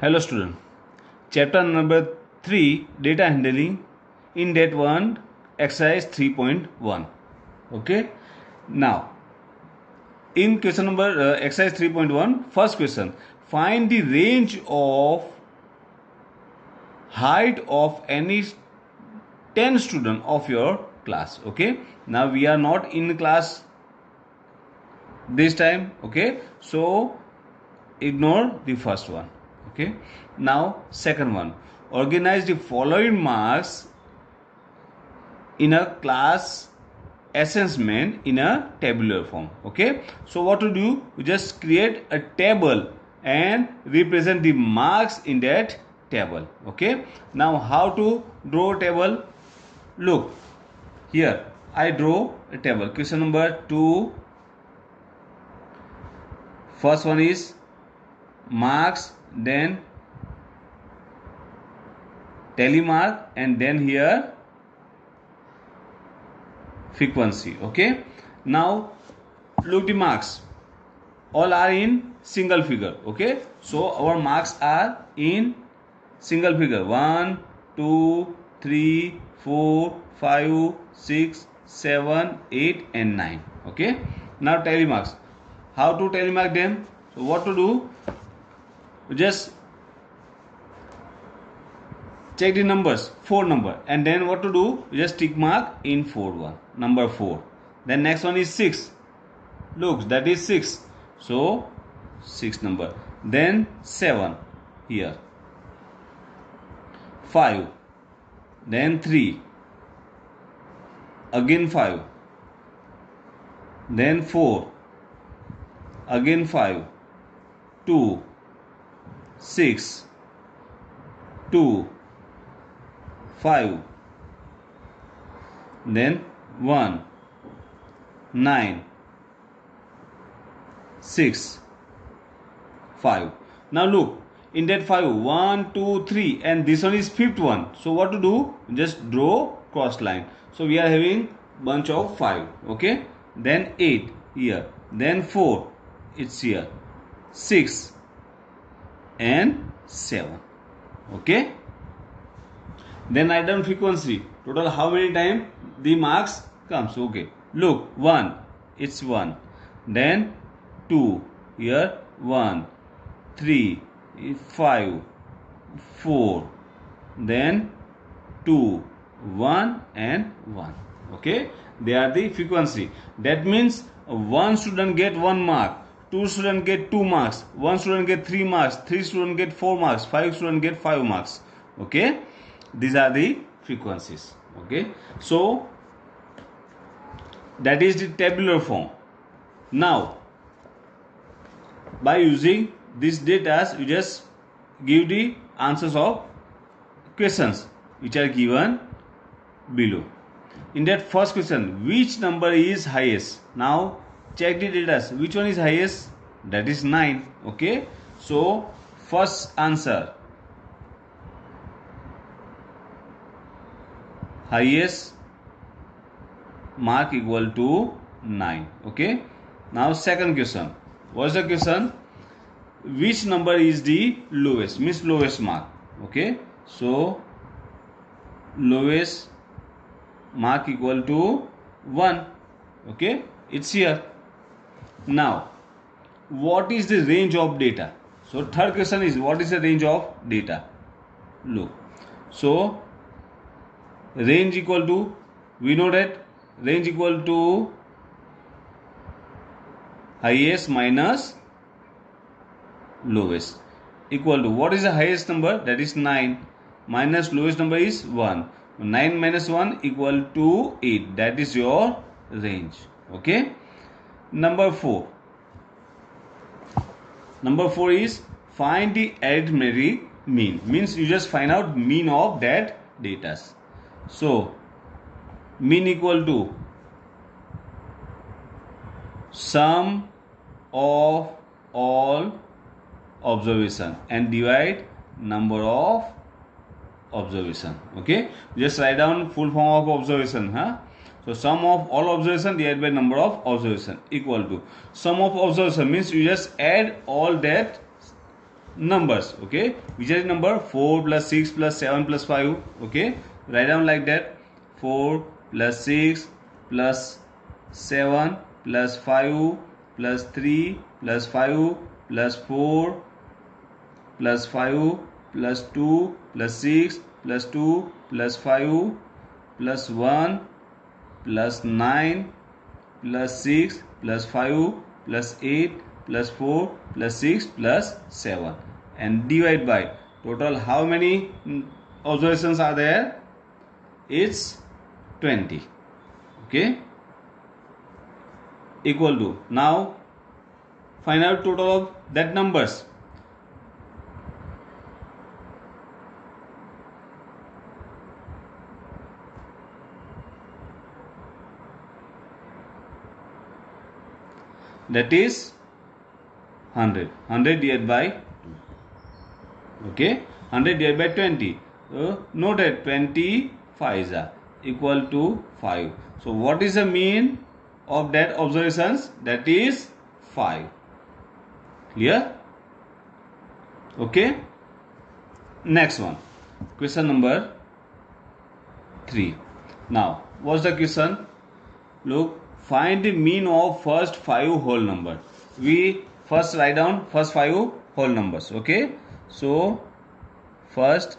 Hello student. Chapter number 3 data handling in that one exercise 3.1. Okay. Now in question number exercise 3.1 first question, find the range of height of any 10 student of your class. Okay. Now we are not in class this time. Okay. So ignore the first one. Okay. Now second one, organize the following marks in a class assessment in a tabular form. Okay. So what to do, we just create a table and represent the marks in that table. Okay. Now how to draw a table? Look here, I draw a table. Question number 2, first one is marks, then telemark, and then here frequency. Okay. Now look the marks, all are in single figure. Okay. So our marks are in single figure: 1 2 3 4 5 6 7 8 and 9. Okay. Now telemarks, how to telemark them? So what to do, just check the numbers, 4 number, and then what to do, just tick mark in 4 number 4. Then next one is 6, look, that is 6, so 6 number. Then 7 here, 5, then 3, again 5, then 4, again 5, 2, 6, 2, 5, then 1, 9, 6, 5. Now look, in that 5, 1 2 3, and this one is fifth one. So what to do, just draw cross line. So we are having bunch of 5. Okay. Then 8 here, then 4, it's here, 6 and 7. Okay. Then write down frequency, total how many times the marks comes. Okay. Look, 1, it's 1, then 2 here, 1, 3, 5, 4, then 2, 1 and 1. Okay. They are the frequency. That means one student get 1 mark, 2 student get 2 marks, 1 student get 3 marks, 3 student get 4 marks, 5 student get 5 marks. Okay. These are the frequencies. Okay. So that is the tabular form. Now by using this data, you just give the answers of questions which are given below. In that first question, which number is highest? Now check the data, which one is highest? That is 9. Okay. So first answer, highest mark equal to 9. Okay. Now second question, what's the question? Which number is the lowest, means lowest mark. Okay. So lowest mark equal to 1. Okay. It's here. Now what is the range of data? So third question is, what is the range of data? Look, so range equal to, we know that range equal to highest minus lowest, equal to, what is the highest number? That is 9, minus lowest number is 1. 9 minus 1 equal to 8. That is your range. Okay. Number 4 is find the arithmetic mean, means you just find out mean of that data. So mean equal to sum of all observation and divide number of observation. Okay. Just write down full form of observation. So sum of all observation divided by number of observation equal to sum of observation, means you just add all that numbers. Okay, which is number 4 plus 6 plus 7 plus 5. Okay, write down like that: 4 plus 6 plus 7 plus 5 plus 3 plus 5 plus 4 plus 5 plus 2 plus 6 plus 2 plus 5 plus 1 plus 9 plus 6 plus 5 plus 8 plus 4 plus 6 plus 7, and divide by total how many observations are there? It's 20. Okay, equal to, now find out total of that numbers. That is 100. 100 divided by 2. Okay, 100 divided by 20. So note that 20 5s are equal to 5. So what is the mean of that observations? That is 5. Clear? Okay. Next one. Question number 3. Now, what's the question? Look, find the mean of first 5 whole number. We first write down first 5 whole numbers. Okay. So, first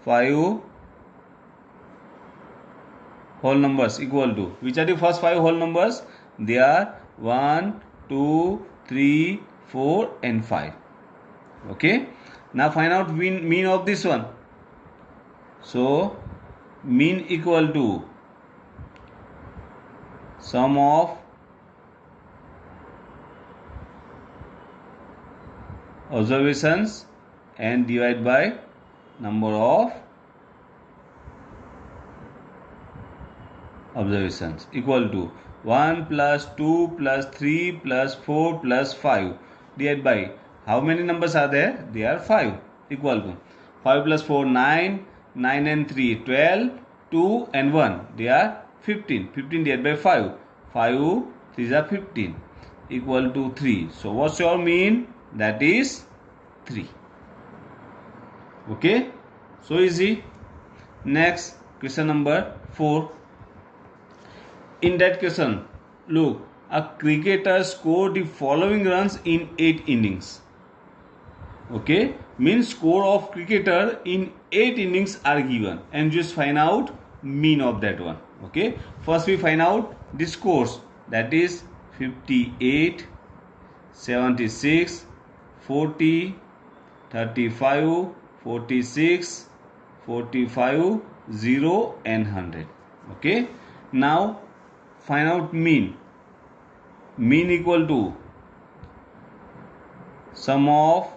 5 whole numbers equal to, which are the first 5 whole numbers? They are 1, 2, 3, 4 and 5. Okay. Now find out mean of this one. So mean equal to sum of observations and divide by number of observations, equal to 1 plus 2 plus 3 plus 4 plus 5 divided by how many numbers are there? They are 5, equal to 5 plus 4 9, 9 and 3 12, 2 and 1 they are 15. 15 divided by 5, 5 3 are 15, equal to 3. So what's your mean? That is 3. Okay, so easy. Next, question number 4. In that question, look, a cricketer scored the following runs in 8 innings. Okay, means score of cricketer in 8 innings are given, and just find out mean of that one. Okay, first we find out the scores, that is 58, 76, 40, 35, 46, 45, 0 and 100. Okay, now find out mean. Mean equal to sum of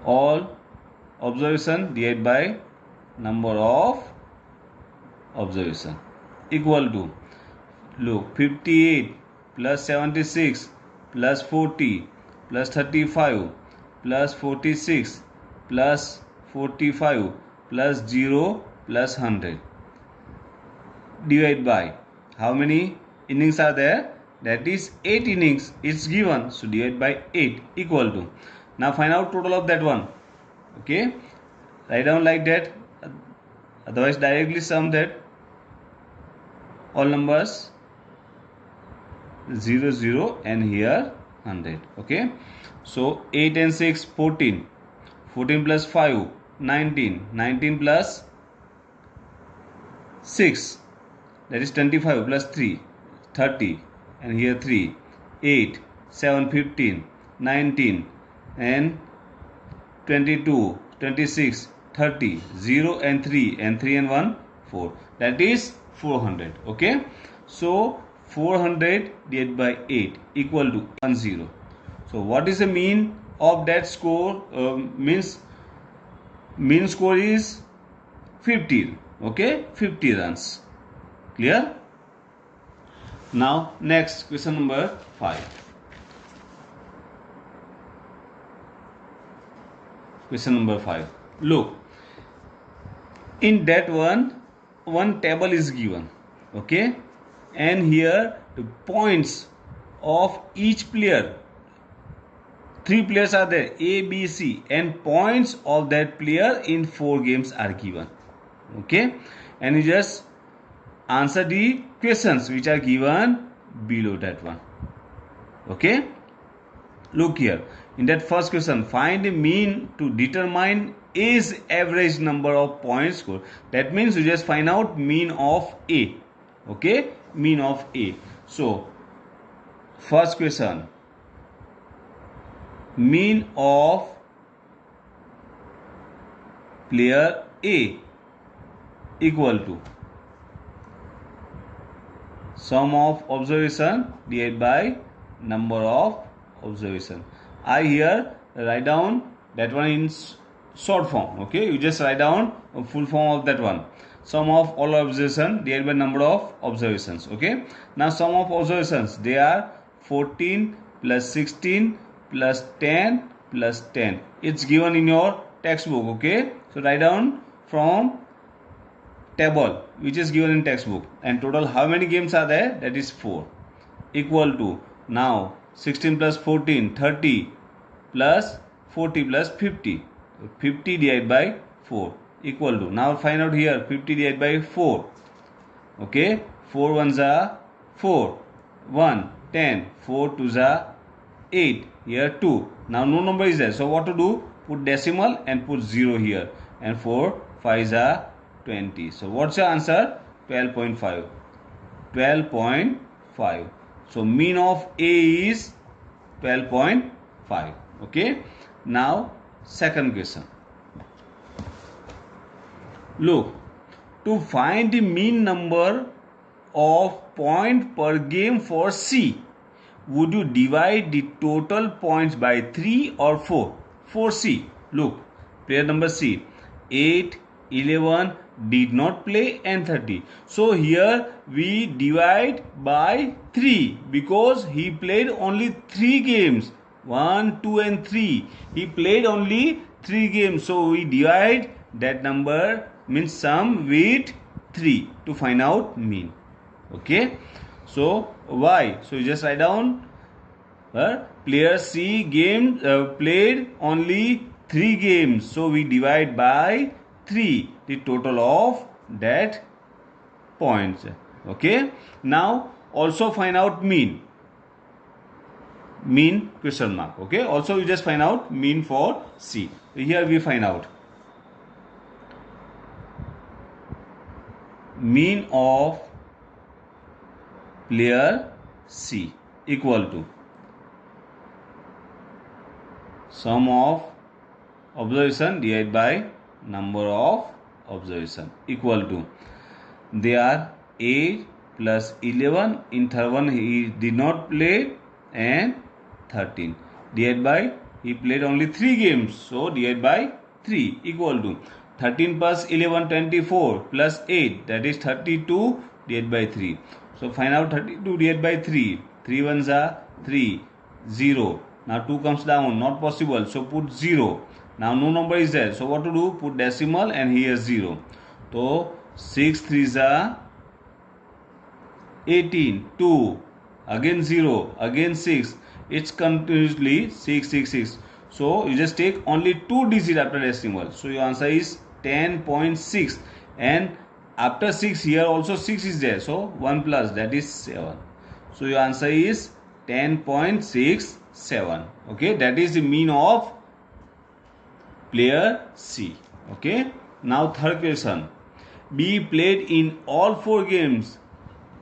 all observation divided by number of observation, equal to, look, 58 plus 76 plus 40 plus 35 plus 46 plus 45 plus 0 plus 100 divided by how many innings are there? That is 8 innings. It's given, so divide by 8, equal to, now find out total of that one. Okay, write down like that, otherwise directly sum that all numbers 0 0 and here 100. Okay, so 8 and 6 14, 14 plus 5 19, 19 plus 6 that is 25 plus 3 30 and here 3 8 7 15 19 and 22 26 30 0 and 3 and 1 4, that is 400. Okay, so 400 divided by 8 equal to 10. So what is the mean of that score? Means mean score is 50. Okay, 50 runs. Clear? Now next, question number 5. Question number 5. Look, in that one table is given. Okay, and here the points of each player Three players are there, A, B, C, and points of that player in 4 games are given. Okay, and you just answer the questions which are given below that one. Okay, look here. In that first question, find the mean to determine A's average number of points scored. That means you just find out mean of A. Okay, mean of A. So, first question, mean of player A equal to sum of observation divided by number of observation. I here write down that one in short form. Okay, you just write down a full form of that one. Sum of all observation divided by number of observations. Okay, now sum of observations, they are 14 plus 16 plus 10 plus 10. It's given in your textbook. Okay, so write down from table which is given in textbook, and total how many games are there, that is 4, equal to, now 16 plus 14 30 plus 40 plus 50, 50 divided by 4 equal to, now find out here 50 divided by 4. Okay, 4 ones are 4, 1 10, 4 twos are 8, here 2. Now no number is there, so what to do, put decimal and put 0 here, and 4 5s are 20. So what's your answer? 12.5. 12.5. So mean of A is 12.5. Okay. Now second question. Look, to find the mean number of points per game for C, would you divide the total points by 3 or 4? For C, look, player number C, 8, 11, did not play, and 30. So here we divide by 3 because he played only 3 games. 1, 2 and 3. He played only 3 games. So we divide that number, means sum, with 3 to find out mean. Okay. So why? So you just write down player C played only 3 games. So we divide by 3 the total of that points. Okay. Now also find out mean. Mean question mark. Okay. Also you just find out mean for C. Here we find out mean of player C equal to sum of observation divided by number of observation equal to, they are 8 plus 11, in third one he did not play, and 13 divided by, he played only 3 games, so divided by 3 equal to 13 plus 11 24 plus 8, that is 32 divided by 3. So find out 32 divided by 3. 3 ones are 3, 0. Now 2 comes down, not possible, so put 0. Now no number is there, so what to do, put decimal and here 0. So 6 3s are 18, 2, again 0, again 6. It's continuously 6 6 6. So you just take only 2 digits after decimal. So your answer is 10.6, and after 6 here also 6 is there, so 1 plus, that is 7. So your answer is 10.67. Okay, that is the mean of player C. Okay. Now third question. B played in all 4 games.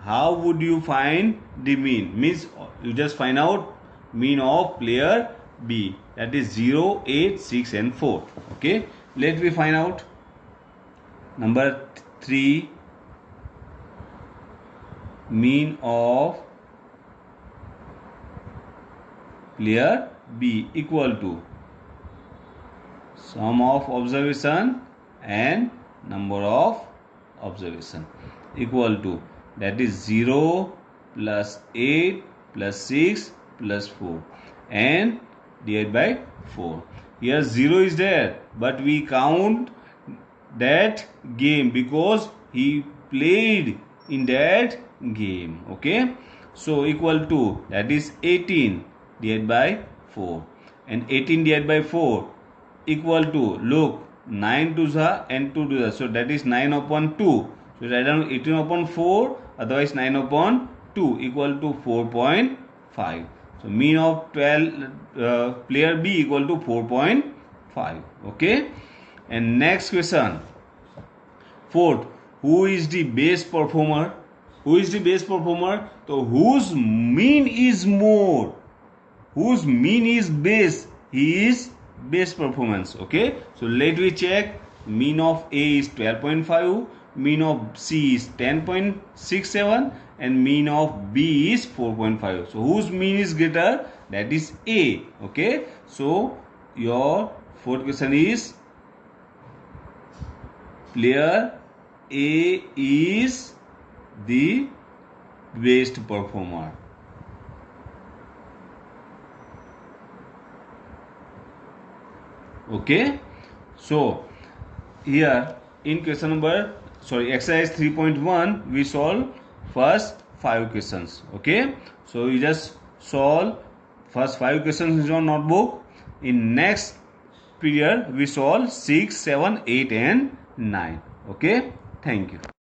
How would you find the mean? Means you just find out mean of player B, that is 0, 8, 6 and 4. Okay. Let me find out. Number 3, mean of player B equal to sum of observation and number of observation equal to, that is 0 plus 8 plus 6 plus 4 and divided by 4. Here 0 is there, but we count that game because he played in that game. Okay, so equal to, that is 18 divided by 4, and 18 divided by 4 equal to, look, 9 to the and 2 to the, so that is 9 upon 2. So write down 18 upon 4, otherwise 9 upon 2 equal to 4.5. So mean of 12 player B equal to 4.5. Okay, and next question, fourth, who is the best performer? Who is the best performer? So whose mean is more? Whose mean is base? He is best performance. Okay, so let me check. Mean of A is 12.5, mean of C is 10.67, and mean of B is 4.5. So whose mean is greater? That is A. Okay, so your fourth question is player A is the best performer. Okay, so here in question number, exercise 3.1, we solve first 5 questions. Okay, so you just solve first 5 questions in your notebook. In next period we solve 6, 7, 8 and 9. Okay, thank you.